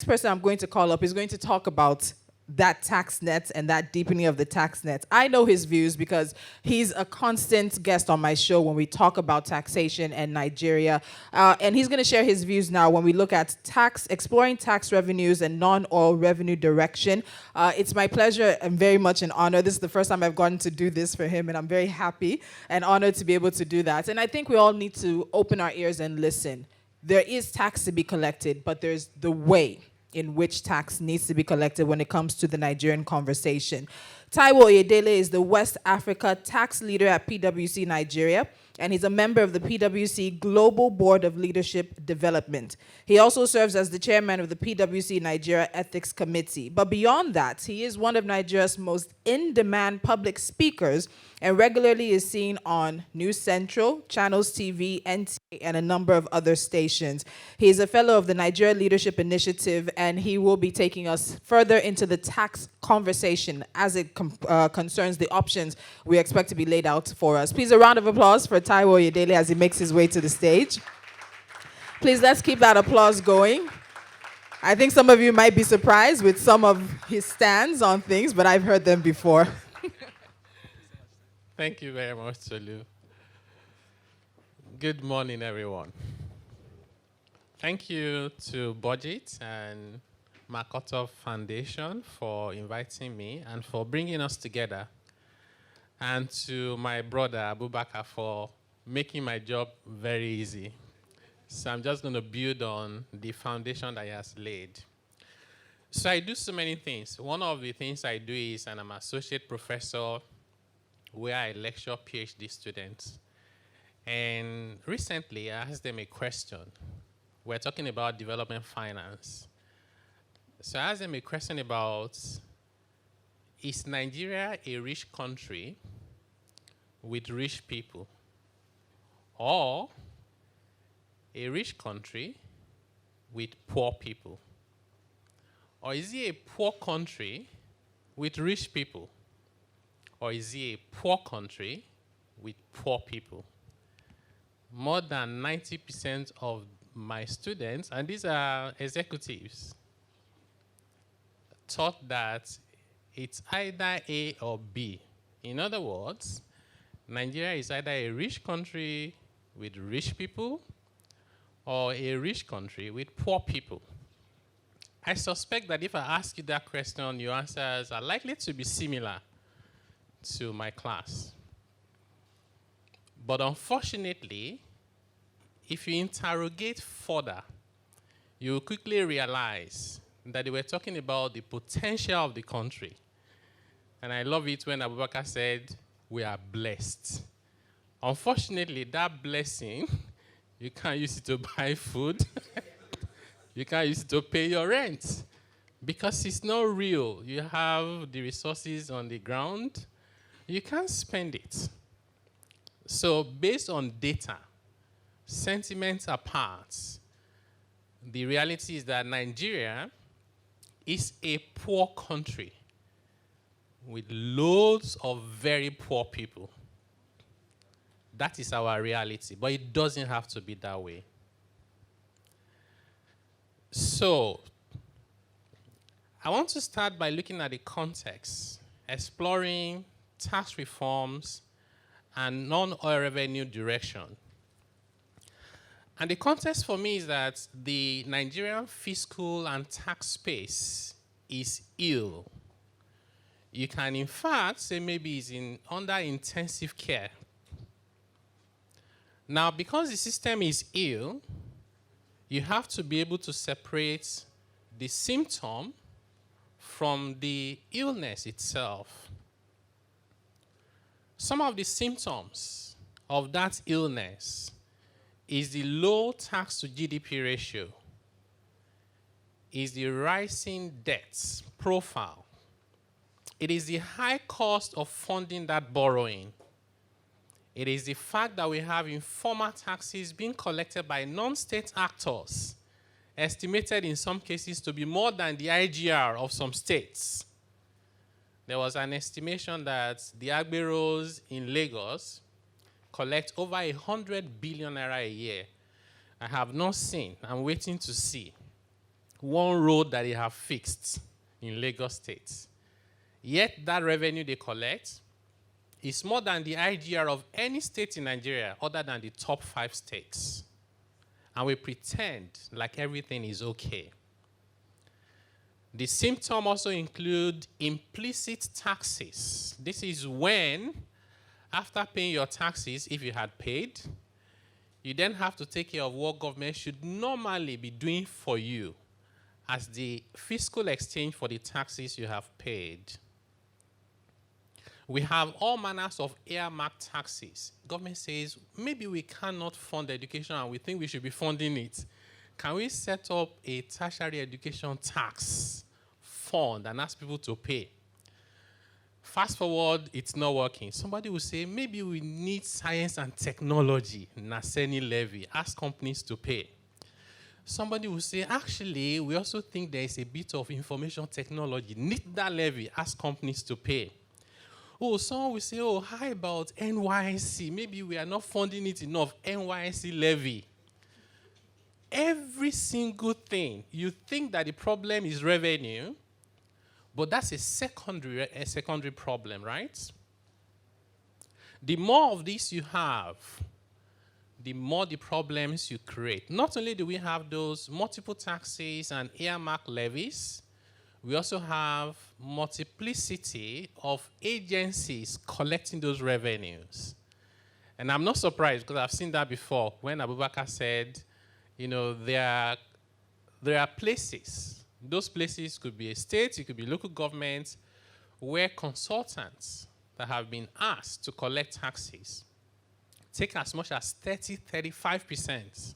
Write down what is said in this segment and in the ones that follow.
Next person I'm going to call up is going to talk about that tax net and that deepening of the tax net. I know his views because he's a constant guest on my show when we talk about taxation and Nigeria. And he's going to share his views now when we look at exploring tax revenues and non-oil revenue direction. It's my pleasure and very much an honor. This is the first time I've gotten to do this for him, and I'm very happy and honored to be able to do that. And I think we all need to open our ears and listen. There is tax to be collected, but there's the way in which tax needs to be collected when it comes to the Nigerian conversation. Taiwo Oyedele is the West Africa tax leader at PwC Nigeria, and he's a member of the PwC Global Board of Leadership Development. He also serves as the chairman of the PwC Nigeria Ethics Committee. But beyond that, he is one of Nigeria's most in-demand public speakers and regularly is seen on News Central, Channels TV, NTA, and a number of other stations. He is a fellow of the Nigeria Leadership Initiative, and he will be taking us further into the tax conversation as it concerns the options we expect to be laid out for us. Please, a round of applause for Taiwo Oyedele as he makes his way to the stage. Please, let's keep that applause going. I think some of you might be surprised with some of his stands on things, but I've heard them before. Thank you very much, Tolu. Good morning, everyone. Thank you to Budget and Makoto Foundation for inviting me and for bringing us together, and to my brother Abubakar for making my job very easy. So I'm just going to build on the foundation that he has laid. So I do so many things. One of the things I do is I'm an associate professor where I lecture PhD students. And recently, I asked them a question. We're talking about development finance. So I asked them a question about, is Nigeria a rich country with rich people, or a rich country with poor people? Or is it a poor country with rich people? Or is it a poor country with poor people? More than 90% of my students, and these are executives, thought that it's either A or B. In other words, Nigeria is either a rich country with rich people or a rich country with poor people. I suspect that if I ask you that question, your answers are likely to be similar to my class. But unfortunately, if you interrogate further, you will quickly realize that they were talking about the potential of the country. And I love it when Abubakar said, we are blessed. Unfortunately, that blessing, you can't use it to buy food. You can't use it to pay your rent because it's not real. You have the resources on the ground. You can't spend it. So based on data, sentiments apart, the reality is that Nigeria is a poor country with loads of very poor people. That is our reality, but it doesn't have to be that way. So I want to start by looking at the context, exploring tax reforms and non-oil revenue direction. And the context for me is that the Nigerian fiscal and tax space is ill. You can, in fact, say maybe it's under intensive care. Now, because the system is ill, you have to be able to separate the symptom from the illness itself. Some of the symptoms of that illness is the low tax to GDP ratio, is the rising debts profile. It is the high cost of funding that borrowing. It is the fact that we have informal taxes being collected by non-state actors, estimated in some cases to be more than the IGR of some states. There was an estimation that the Agberos in Lagos collect over 100 billion naira a year. I have not seen, I'm waiting to see one road that they have fixed in Lagos State. Yet that revenue they collect is more than the IGR of any state in Nigeria other than the top 5 states. And we pretend like everything is okay. The symptoms also include implicit taxes. This is when, after paying your taxes, if you had paid, you then have to take care of what government should normally be doing for you as the fiscal exchange for the taxes you have paid. We have all manners of earmarked taxes. Government says, maybe we cannot fund education and we think we should be funding it. Can we set up a tertiary education tax fund and ask people to pay? Fast forward, it's not working. Somebody will say, maybe we need science and technology, NASENI levy, ask companies to pay. Somebody will say, actually, we also think there is a bit of information technology, need that levy, ask companies to pay. Oh, someone will say, oh, how about NYC? Maybe we are not funding it enough, NYC levy. Every single thing, you think that the problem is revenue, but that's a secondary problem, right? The more of this you have, the more the problems you create. Not only do we have those multiple taxes and earmark levies, we also have multiplicity of agencies collecting those revenues. And I'm not surprised because I've seen that before when Abubakar said, you know, there are places. Those places could be a state, it could be local governments, where consultants that have been asked to collect taxes take as much as 35%.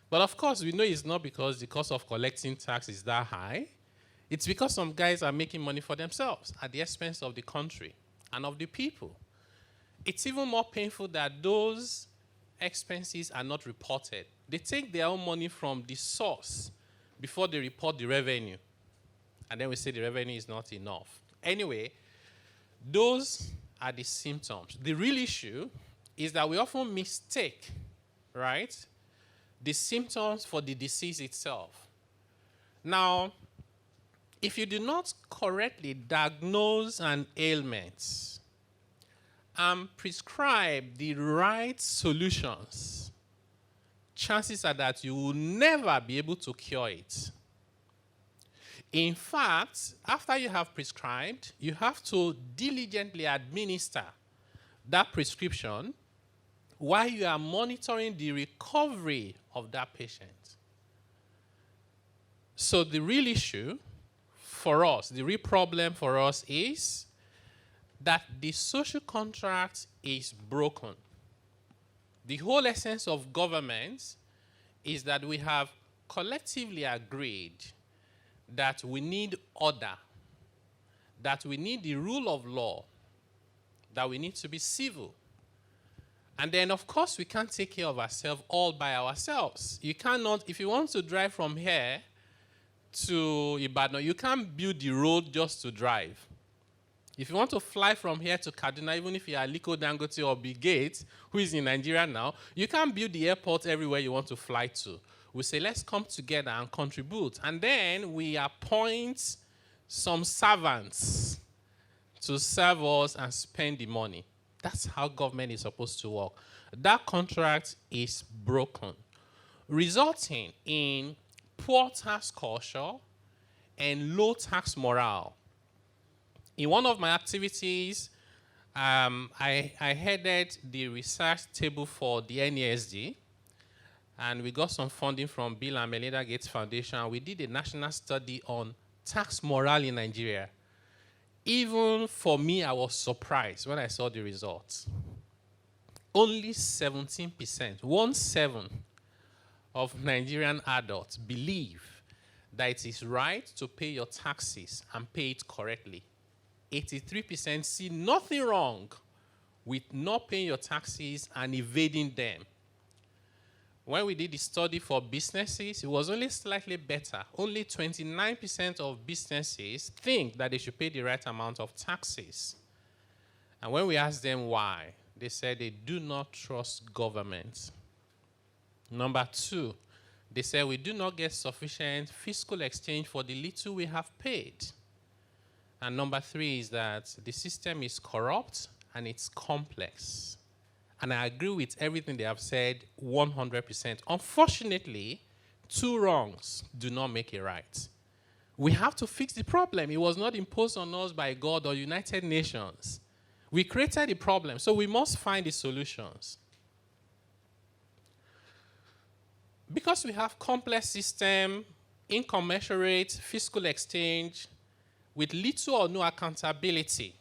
But of course, we know it's not because the cost of collecting tax is that high. It's because some guys are making money for themselves at the expense of the country and of the people. It's even more painful that those expenses are not reported. They take their own money from the source before they report the revenue. And then we say the revenue is not enough. Anyway, those are the symptoms. The real issue is that we often mistake, right, the symptoms for the disease itself. Now, if you do not correctly diagnose an ailment and prescribe the right solutions, chances are that you will never be able to cure it. In fact, after you have prescribed, you have to diligently administer that prescription while you are monitoring the recovery of that patient. So the real issue for us, the real problem for us is that the social contract is broken. The whole essence of government is that we have collectively agreed that we need order, that we need the rule of law, that we need to be civil. And then, of course, we can't take care of ourselves all by ourselves. You cannot, if you want to drive from here to Ibadan, you can't build the road just to drive. If you want to fly from here to Kaduna, even if you are Aliko Dangote or Bill Gates, who is in Nigeria now, you can't build the airport everywhere you want to fly to. We say, let's come together and contribute. And then we appoint some servants to serve us and spend the money. That's how government is supposed to work. That contract is broken, resulting in poor tax culture and low tax morale. In one of my activities, I headed the research table for the NESD, and we got some funding from Bill and Melinda Gates Foundation. We did a national study on tax morale in Nigeria. Even for me, I was surprised when I saw the results. Only 17%, 1/7 of Nigerian adults believe that it is right to pay your taxes and pay it correctly. 83% see nothing wrong with not paying your taxes and evading them. When we did the study for businesses, it was only slightly better. Only 29% of businesses think that they should pay the right amount of taxes. And when we asked them why, they said they do not trust government. Number two, They said we do not get sufficient fiscal exchange for the little we have paid. And number 3 is that the system is corrupt and it's complex. And I agree with everything they have said 100%. Unfortunately, 2 wrongs do not make a right. We have to fix the problem. It was not imposed on us by God or United Nations. We created the problem, so we must find the solutions. Because we have complex system, incommensurate fiscal exchange, with little or no accountability,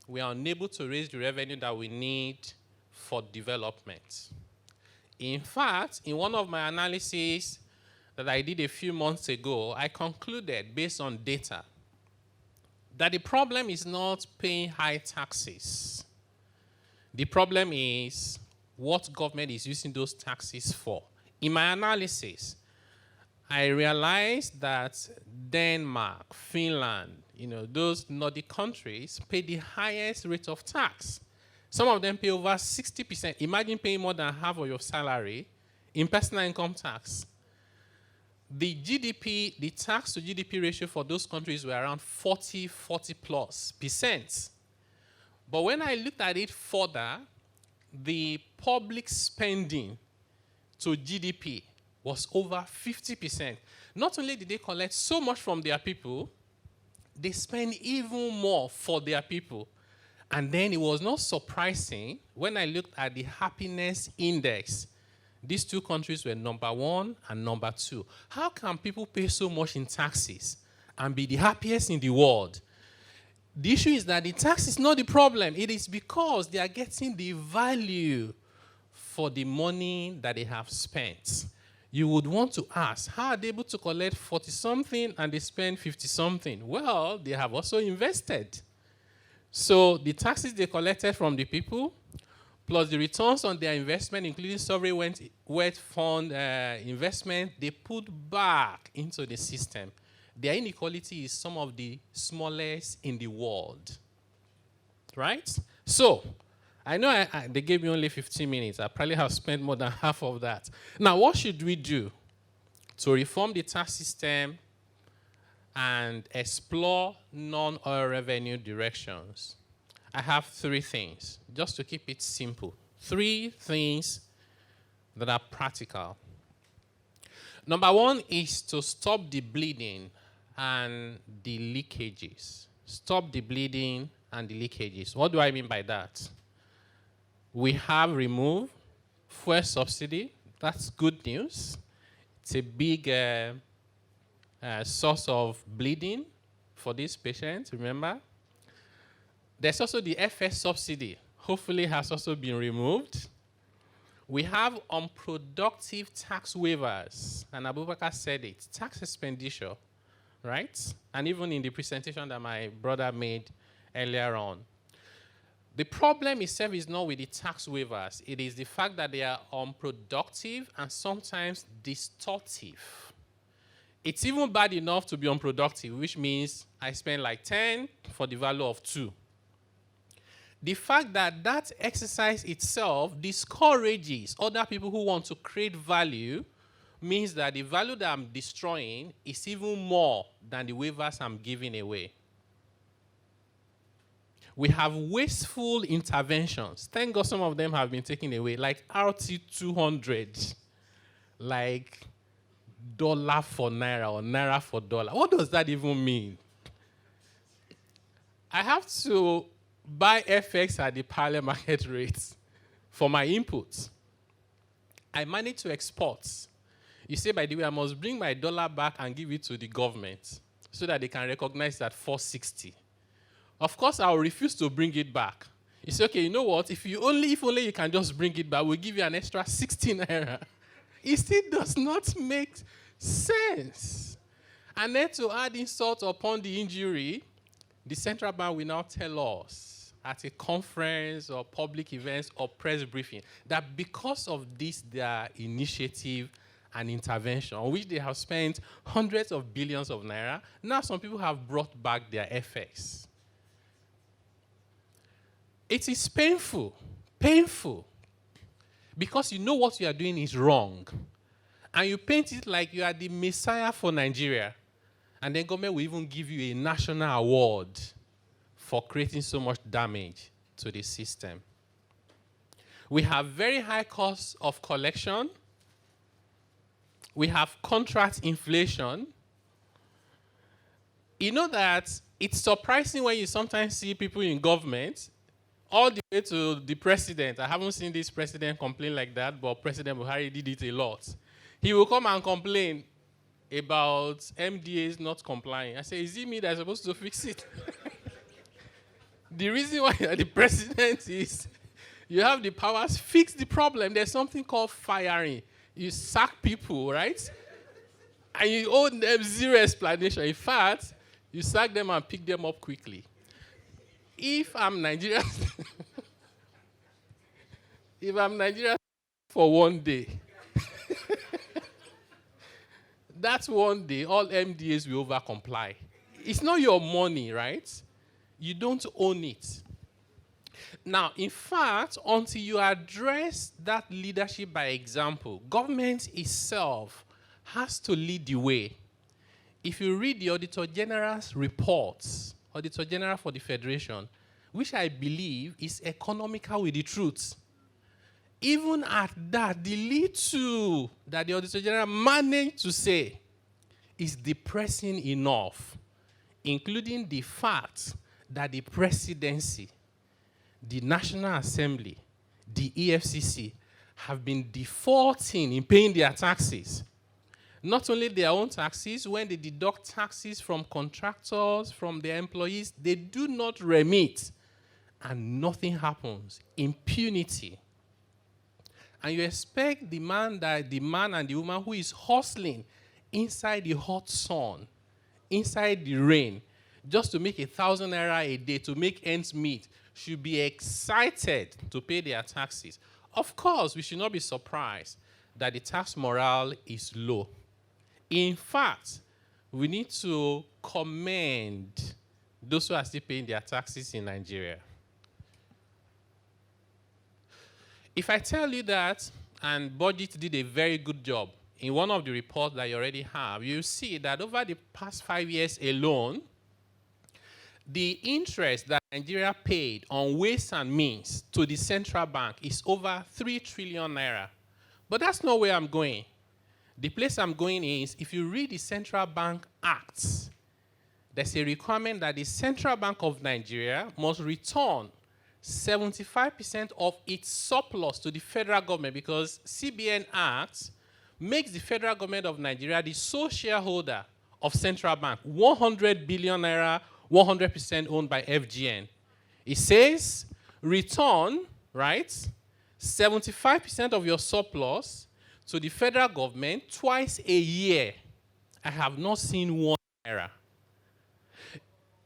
we are unable to raise the revenue that we need for development. In fact, in one of my analyses that I did a few months ago, I concluded, based on data, that the problem is not paying high taxes. The problem is what government is using those taxes for. In my analysis, I realized that Denmark, Finland, those Nordic countries pay the highest rate of tax. Some of them pay over 60%. Imagine paying more than half of your salary in personal income tax. The GDP, the tax to GDP ratio for those countries were around 40 plus %. But when I looked at it further, the public spending to GDP was over 50%. Not only did they collect so much from their people, they spend even more for their people. And then it was not surprising when I looked at the happiness index. These 2 countries were number 1 and number 2. How can people pay so much in taxes and be the happiest in the world? The issue is that the tax is not the problem. It is because they are getting the value for the money that they have spent. You would want to ask, how are they able to collect 40-something and they spend 50-something? Well, they have also invested. So the taxes they collected from the people, plus the returns on their investment, including sovereign wealth fund investment, they put back into the system. Their inequality is some of the smallest in the world. Right? So, I know they gave me only 15 minutes. I probably have spent more than half of that. Now, what should we do to reform the tax system and explore non-oil revenue directions? I have 3 things, just to keep it simple. 3 things that are practical. Number 1 is to stop the bleeding and the leakages. Stop the bleeding and the leakages. What do I mean by that? We have removed fuel subsidy. That's good news. It's a big source of bleeding for these patients, remember? There's also the FS subsidy. Hopefully has also been removed. We have unproductive tax waivers, and Abubakar said it, tax expenditure, right? And even in the presentation that my brother made earlier on. The problem itself is not with the tax waivers. It is the fact that they are unproductive and sometimes distortive. It's even bad enough to be unproductive, which means I spend like 10 for the value of 2. The fact that that exercise itself discourages other people who want to create value means that the value that I'm destroying is even more than the waivers I'm giving away. We have wasteful interventions. Thank God some of them have been taken away, like RT200, like dollar for naira or naira for dollar. What does that even mean? I have to buy FX at the parallel market rates for my inputs. I manage to export. You say, by the way, I must bring my dollar back and give it to the government so that they can recognize that 460. Of course, I will refuse to bring it back. You say, okay, you know what? If only you can just bring it back, we'll give you an extra 16 naira. It still does not make sense. And then to add insult upon the injury, the central bank will now tell us at a conference or public events or press briefing that because of this, their initiative and intervention, on which they have spent hundreds of billions of naira, now some people have brought back their FX. It is painful, because you know what you are doing is wrong. and you paint it like you are the messiah for Nigeria, and then government will even give you a national award for creating so much damage to the system. We have very high costs of collection. We have contract inflation. You know that it's surprising when you sometimes see people in government, all the way to the president. I haven't seen this president complain like that, but President Buhari did it a lot. He will come and complain about MDAs not complying. I say, is it me that's supposed to fix it? The reason why you're the president is you have the powers, fix the problem. There's something called firing. You sack people, right? And you owe them zero explanation. In fact, you sack them and pick them up quickly. If I'm Nigerian, if I'm Nigerian for one day, that's one day all MDAs will over-comply. It's not your money, right? You don't own it. Now, in fact, until you address that leadership by example, government itself has to lead the way. If you read the Auditor General's reports, Auditor General for the Federation, which I believe is economical with the truth, even at that, the little that the Auditor General managed to say is depressing enough, including the fact that the presidency, the National Assembly, the EFCC have been defaulting in paying their taxes. Not only their own taxes, when they deduct taxes from contractors, from their employees, they do not remit, and nothing happens. Impunity. And you expect the man and the woman who is hustling inside the hot sun, inside the rain, just to make 1,000 naira a day, to make ends meet, should be excited to pay their taxes. Of course, we should not be surprised that the tax morale is low. In fact, we need to commend those who are still paying their taxes in Nigeria. If I tell you that, and Budget did a very good job in one of the reports that you already have, you see that over the past 5 years alone, the interest that Nigeria paid on ways and means to the central bank is over 3 trillion naira. But that's not where I'm going. The place I'm going is, if you read the Central Bank Acts, there's a requirement that the Central Bank of Nigeria must return 75% of its surplus to the federal government, because CBN Act makes the federal government of Nigeria the sole shareholder of Central Bank. 100 billion naira, 100% owned by FGN. It says, return, right, 75% of your surplus to the federal government twice a year. I have not seen one error.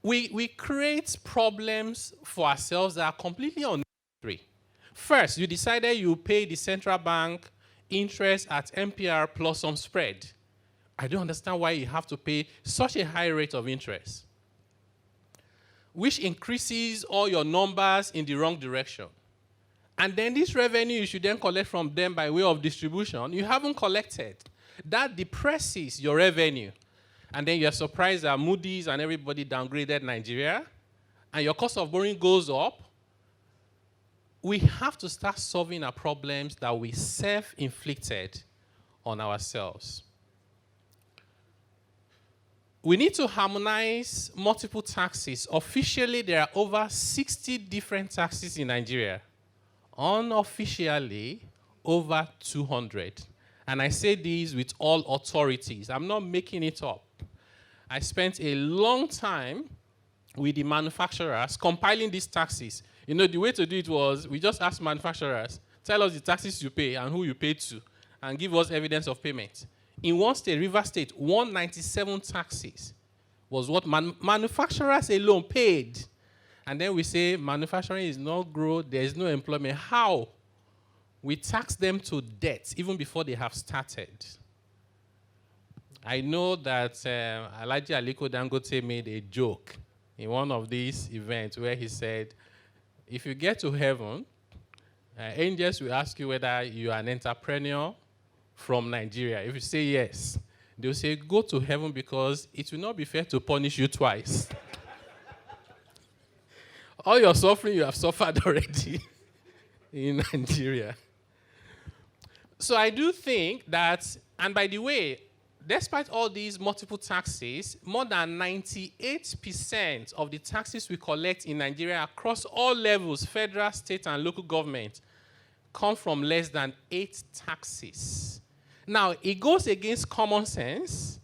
We create problems for ourselves that are completely unnecessary. First, you decided you pay the central bank interest at MPR plus some spread. I don't understand why you have to pay such a high rate of interest, which increases all your numbers in the wrong direction. And then this revenue you should then collect from them by way of distribution, you haven't collected. That depresses your revenue. And then you're surprised that Moody's and everybody downgraded Nigeria, and your cost of borrowing goes up. We have to start solving our problems that we self-inflicted on ourselves. We need to harmonize multiple taxes. Officially, there are over 60 different taxes in Nigeria. Unofficially, over 200. And I say these with all authorities. I'm not making it up. I spent a long time with the manufacturers compiling these taxes. You know, the way to do it was, we just asked manufacturers, tell us the taxes you pay and who you pay to, and give us evidence of payment. In one state, River State, 197 taxes was what manufacturers alone paid. And then we say manufacturing is not growth, there is no employment. How? We tax them to death even before they have started. I know that Alhaji Aliko Dangote made a joke in one of these events where he said, if you get to heaven, angels will ask you whether you are an entrepreneur, from Nigeria? If you say yes, they'll say, go to heaven because it will not be fair to punish you twice. All your suffering you have suffered already in Nigeria. So I do think that, and by the way, despite all these multiple taxes, more than 98% of the taxes we collect in Nigeria across all levels, federal, state, and local government, come from less than 8 taxes. Now, it goes against common sense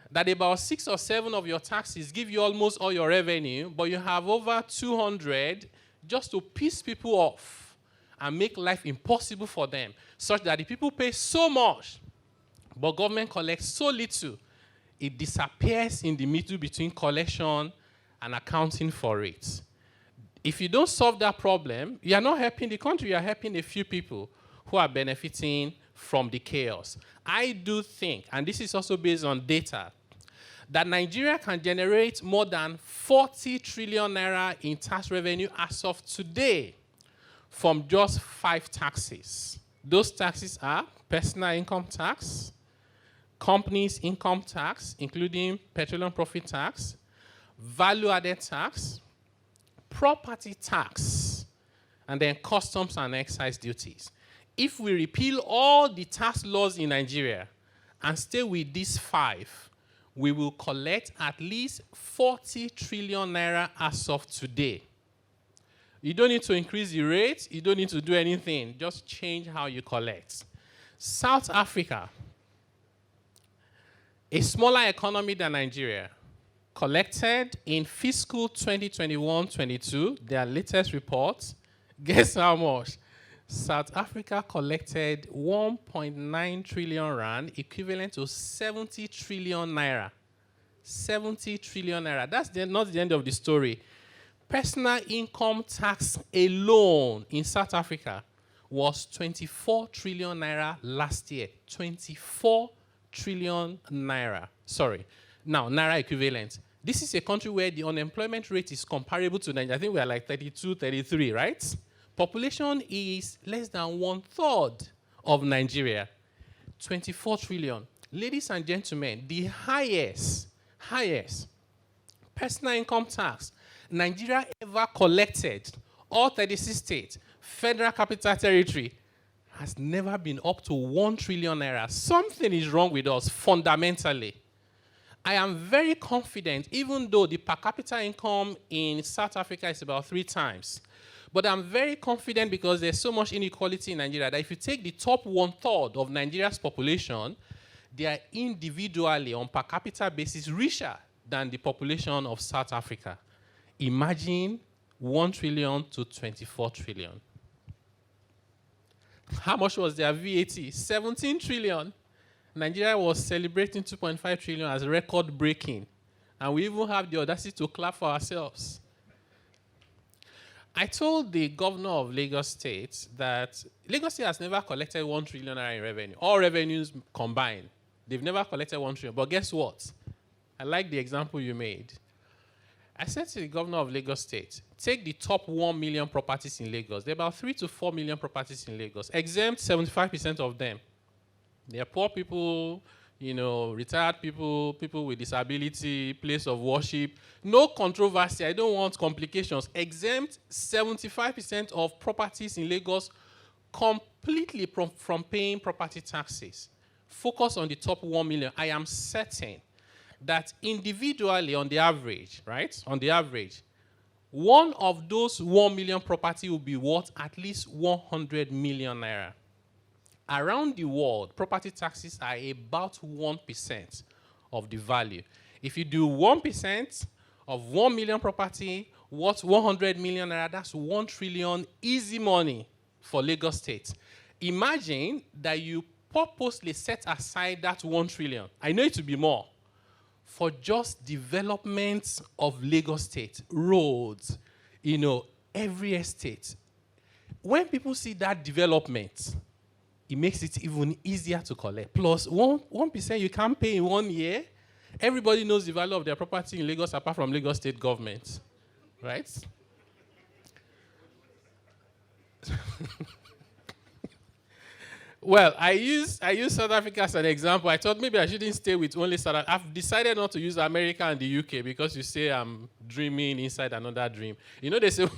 that about 6 or 7 of your taxes give you almost all your revenue, but you have over 200 just to piss people off and make life impossible for them, such that the people pay so much, but government collects so little, it disappears in the middle between collection and accounting for it. If you don't solve that problem, you are not helping the country, you are helping a few people who are benefiting from the chaos. I do think, and this is also based on data, that Nigeria can generate more than 40 trillion naira in tax revenue as of today from just 5 taxes. Those taxes are personal income tax, companies income tax, including petroleum profit tax, value-added tax, property tax, and then customs and excise duties. If we repeal all the tax laws in Nigeria and stay with these 5, we will collect at least 40 trillion naira as of today. You don't need to increase the rate. You don't need to do anything. Just change how you collect. South Africa, a smaller economy than Nigeria, collected in fiscal 2021-22, their latest report, guess how much? South Africa collected 1.9 trillion rand, equivalent to 70 trillion naira. 70 trillion naira. That's not the end of the story. Personal income tax alone in South Africa was 24 trillion naira last year. 24 trillion naira. Sorry. Now, naira equivalent. This is a country where the unemployment rate is comparable to Nigeria. I think we are like 32, 33, right? Population is less than 1/3 of Nigeria. 24 trillion. Ladies and gentlemen, the highest personal income tax Nigeria ever collected, all 36 states, federal capital territory, has never been up to 1 trillion naira. Something is wrong with us fundamentally. I am very confident, even though the per capita income in South Africa is about 3 times, but I'm very confident because there's so much inequality in Nigeria that if you take the top 1/3 of Nigeria's population, they are individually, on per capita basis, richer than the population of South Africa. Imagine 1 trillion to 24 trillion. How much was their VAT? 17 trillion. Nigeria was celebrating 2.5 trillion as record-breaking. And we even have the audacity to clap for ourselves. I told the governor of Lagos State that Lagos State has never collected 1 trillion naira in revenue. All revenues combined. They've never collected 1 trillion. But guess what? I like the example you made. I said to the governor of Lagos State, take the top 1 million properties in Lagos. There are about 3 to 4 million properties in Lagos. Exempt 75% of them. They are poor people, retired people, people with disability, place of worship. No controversy. I don't want complications. Exempt 75% of properties in Lagos completely from paying property taxes. Focus on the top 1 million. I am certain that individually, on the average, right? On the average, one of those 1 million property will be worth at least 100 million naira. Around the world, property taxes are about 1% of the value. If you do 1% of 1 million property worth 100 million naira, that's 1 trillion easy money for Lagos State. Imagine that you purposely set aside that 1 trillion. I know it will be more. For just development of Lagos State, roads, every estate. When people see that development, it makes it even easier to collect. Plus, 1% you can't pay in 1 year. Everybody knows the value of their property in Lagos apart from Lagos State government, right? Well, I use South Africa as an example. I thought maybe I shouldn't stay with only South Africa. I've decided not to use America and the UK because you say I'm dreaming inside another dream. You know, they say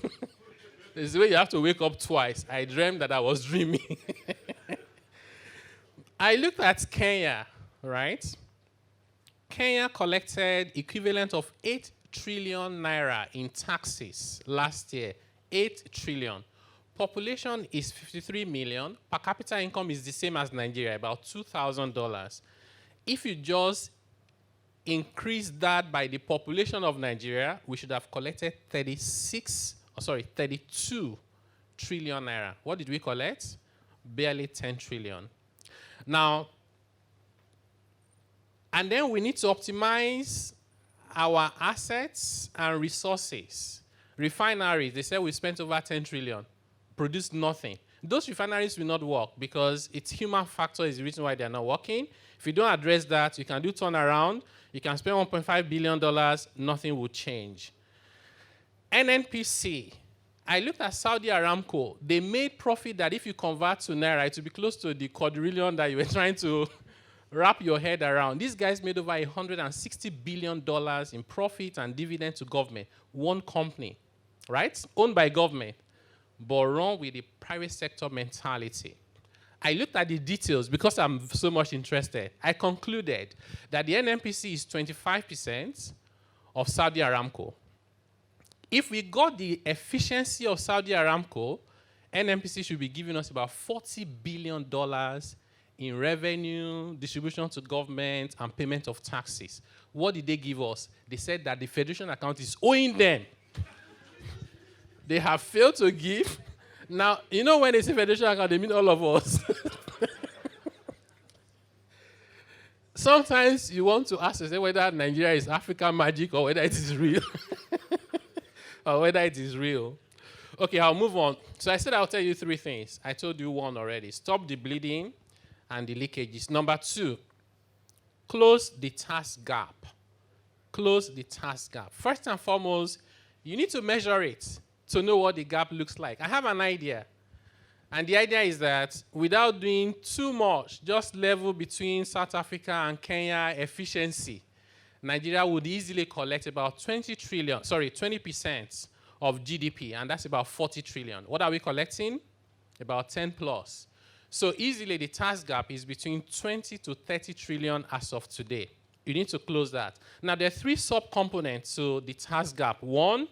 there's a way you have to wake up twice. I dreamed that I was dreaming. I looked at Kenya, right? Kenya collected equivalent of 8 trillion naira in taxes last year. 8 trillion. Population is 53 million. Per capita income is the same as Nigeria, about $2,000. If you just increase that by the population of Nigeria, we should have collected 32 trillion naira. What did we collect? Barely 10 trillion. Now, and then we need to optimize our assets and resources. Refineries, they said we spent over 10 trillion, produced nothing. Those refineries will not work because its human factor is the reason why they're not working. If you don't address that, you can do turnaround, you can spend $1.5 billion, nothing will change. NNPC, I looked at Saudi Aramco. They made profit that if you convert to Naira, it will be close to the quadrillion that you were trying to wrap your head around. These guys made over $160 billion in profit and dividend to government. One company, right? Owned by government, but run with a private sector mentality. I looked at the details because I'm so much interested. I concluded that the NNPC is 25% of Saudi Aramco. If we got the efficiency of Saudi Aramco, NNPC should be giving us about $40 billion in revenue, distribution to government, and payment of taxes. What did they give us? They said that the Federation account is owing them. They have failed to give. Now, you know when they say Federation account, they mean all of us. Sometimes you want to ask yourself whether Nigeria is African magic or whether it is real. Or whether it is real. Okay, I'll move on. So I said I'll tell you 3 things. I told you one already. Stop the bleeding and the leakages. Number 2, close the tax gap. Close the tax gap. First and foremost, you need to measure it to know what the gap looks like. I have an idea. And the idea is that without doing too much, just level between South Africa and Kenya efficiency, Nigeria would easily collect about 20% of GDP, and that's about 40 trillion. What are we collecting? About 10 plus. So easily the tax gap is between 20 to 30 trillion as of today. You need to close that. Now there are 3 sub-components to the tax gap. One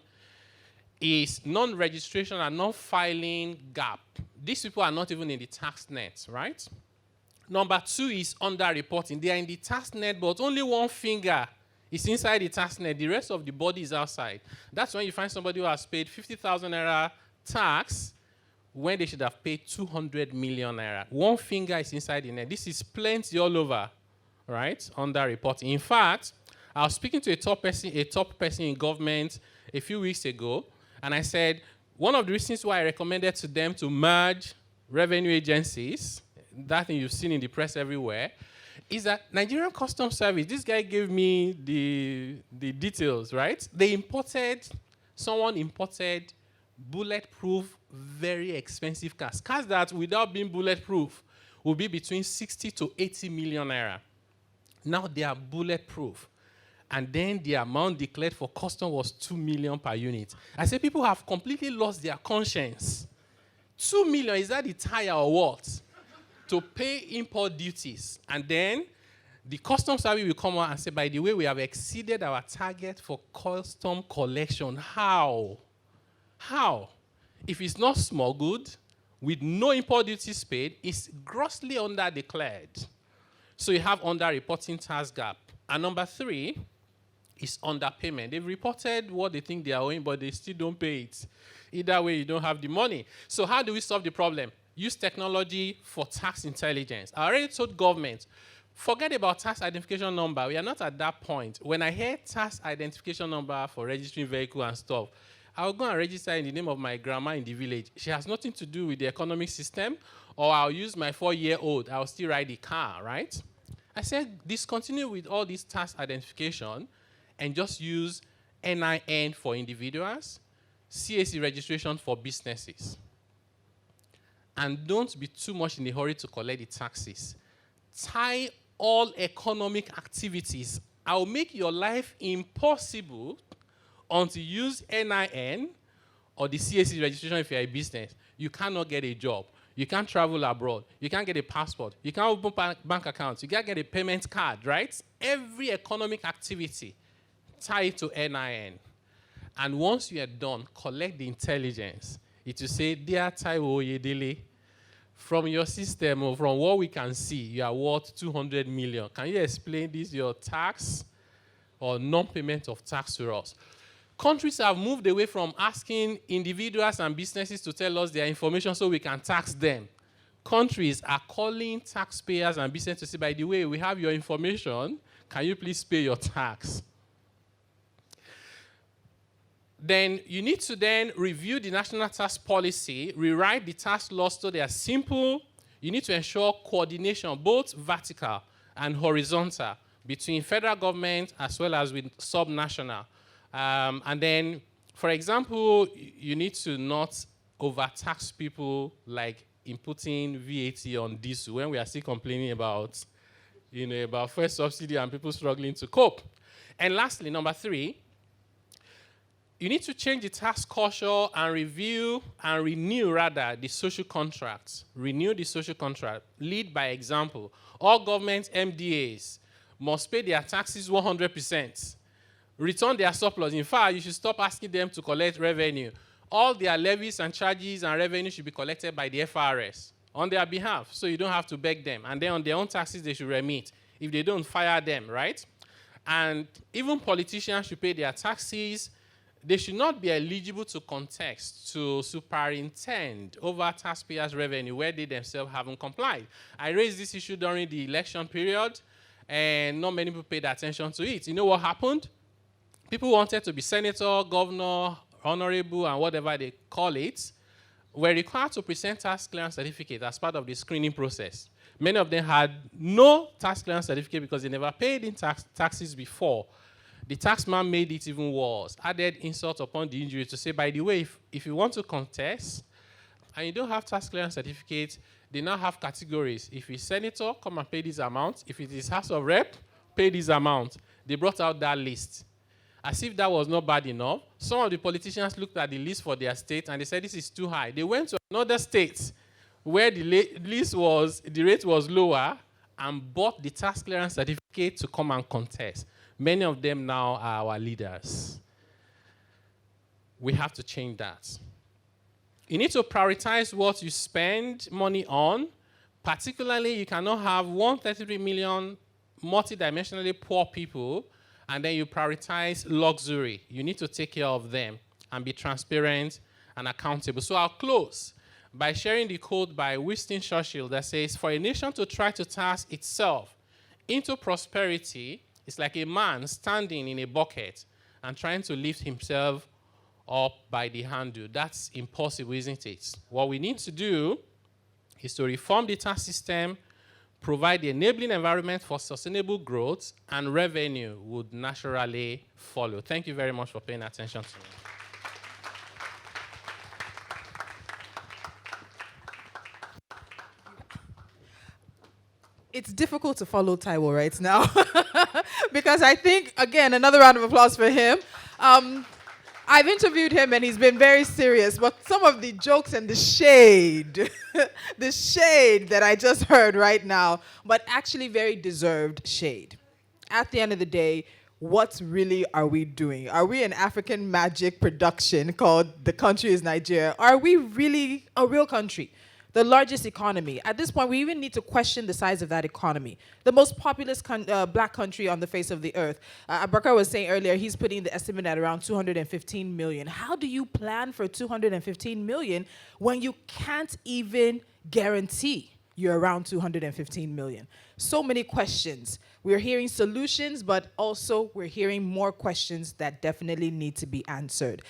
is non-registration and non-filing gap. These people are not even in the tax net, right? Number 2 is under-reporting. They are in the tax net, but only one finger is inside the tax net. The rest of the body is outside. That's when you find somebody who has paid 50,000 naira tax when they should have paid 200 million naira. One finger is inside the net. This is plenty all over, right? Under-reporting. In fact, I was speaking to a top person in government a few weeks ago, and I said, one of the reasons why I recommended to them to merge revenue agencies, that thing you've seen in the press everywhere, is that Nigerian Customs Service, this guy gave me the details, right? Someone imported bulletproof, very expensive cars. Cars that without being bulletproof will be between 60 to 80 million naira. Now they are bulletproof. And then the amount declared for custom was 2 million per unit. I say people have completely lost their conscience. 2 million, is that the tire or what? To pay import duties. And then the customs service will come out and say, by the way, we have exceeded our target for custom collection. How? How? If it's not smuggled, with no import duties paid, it's grossly underdeclared. So you have under-reporting tax gap. And number 3 is underpayment. They've reported what they think they are owing, but they still don't pay it. Either way, you don't have the money. So how do we solve the problem? Use technology for tax intelligence. I already told government, forget about tax identification number. We are not at that point. When I hear tax identification number for registering vehicle and stuff, I'll go and register in the name of my grandma in the village. She has nothing to do with the economic system, or I'll use my 4-year-old. I'll still ride the car, right? I said, discontinue with all this tax identification and just use NIN for individuals, CAC registration for businesses. and don't be too much in a hurry to collect the taxes. Tie all economic activities. I'll make your life impossible until you use NIN or the CAC registration if you're a business. You cannot get a job. You can't travel abroad. You can't get a passport. You can't open bank accounts. You can't get a payment card, right? Every economic activity, tie it to NIN. And once you are done, collect the intelligence. It will say, dear Taiwo Oyedele, from your system or from what we can see, you are worth 200 million. Can you explain this, your tax or non-payment of tax to us? Countries have moved away from asking individuals and businesses to tell us their information so we can tax them. Countries are calling taxpayers and businesses to say, by the way, we have your information. Can you please pay your tax? Then you need to then review the national tax policy, rewrite the tax laws so they are simple. You need to ensure coordination, both vertical and horizontal, between federal government as well as with subnational. And then, for example, you need to not overtax people like inputting VAT on diesel when we are still complaining about, about fuel subsidy and people struggling to cope. And lastly, number 3, you need to change the tax culture and renew the social contracts. Renew the social contract. Lead by example. All government MDAs must pay their taxes 100%. Return their surplus. In fact, you should stop asking them to collect revenue. All their levies and charges and revenue should be collected by the FRS on their behalf, so you don't have to beg them. And then on their own taxes, they should remit. If they don't, fire them, right? And even politicians should pay their taxes. They should not be eligible to contest, to superintend over taxpayers' revenue where they themselves haven't complied. I raised this issue during the election period, and not many people paid attention to it. You know what happened? People wanted to be senator, governor, honorable, and whatever they call it, were required to present tax clearance certificate as part of the screening process. Many of them had no tax clearance certificate because they never paid in taxes before. The taxman made it even worse, added insult upon the injury to say, by the way, if you want to contest and you don't have tax clearance certificate, they now have categories. If it's senator, come and pay this amount. If it is House of Rep, pay this amount. They brought out that list. As if that was not bad enough, some of the politicians looked at the list for their state and they said this is too high. They went to another state where the rate was lower and bought the tax clearance certificate to come and contest. Many of them now are our leaders. We have to change that. You need to prioritize what you spend money on. Particularly, you cannot have 133 million multidimensionally poor people and then you prioritize luxury. You need to take care of them and be transparent and accountable. So I'll close by sharing the quote by Winston Churchill that says, for a nation to try to tax itself into prosperity, it's like a man standing in a bucket and trying to lift himself up by the handle. That's impossible, isn't it? What we need to do is to reform the tax system, provide the enabling environment for sustainable growth, and revenue would naturally follow. Thank you very much for paying attention to me. It's difficult to follow Taiwo right now because I think, again, another round of applause for him. I've interviewed him and he's been very serious, but some of the jokes and the shade, the shade that I just heard right now, but actually very deserved shade. At the end of the day, what really are we doing? Are we an African magic production called The Country is Nigeria? Are we really a real country? The largest economy. At this point, we even need to question the size of that economy. The most populous black country on the face of the earth. Abubakar was saying earlier, he's putting the estimate at around 215 million. How do you plan for 215 million when you can't even guarantee you're around 215 million? So many questions. We're hearing solutions, but also we're hearing more questions that definitely need to be answered.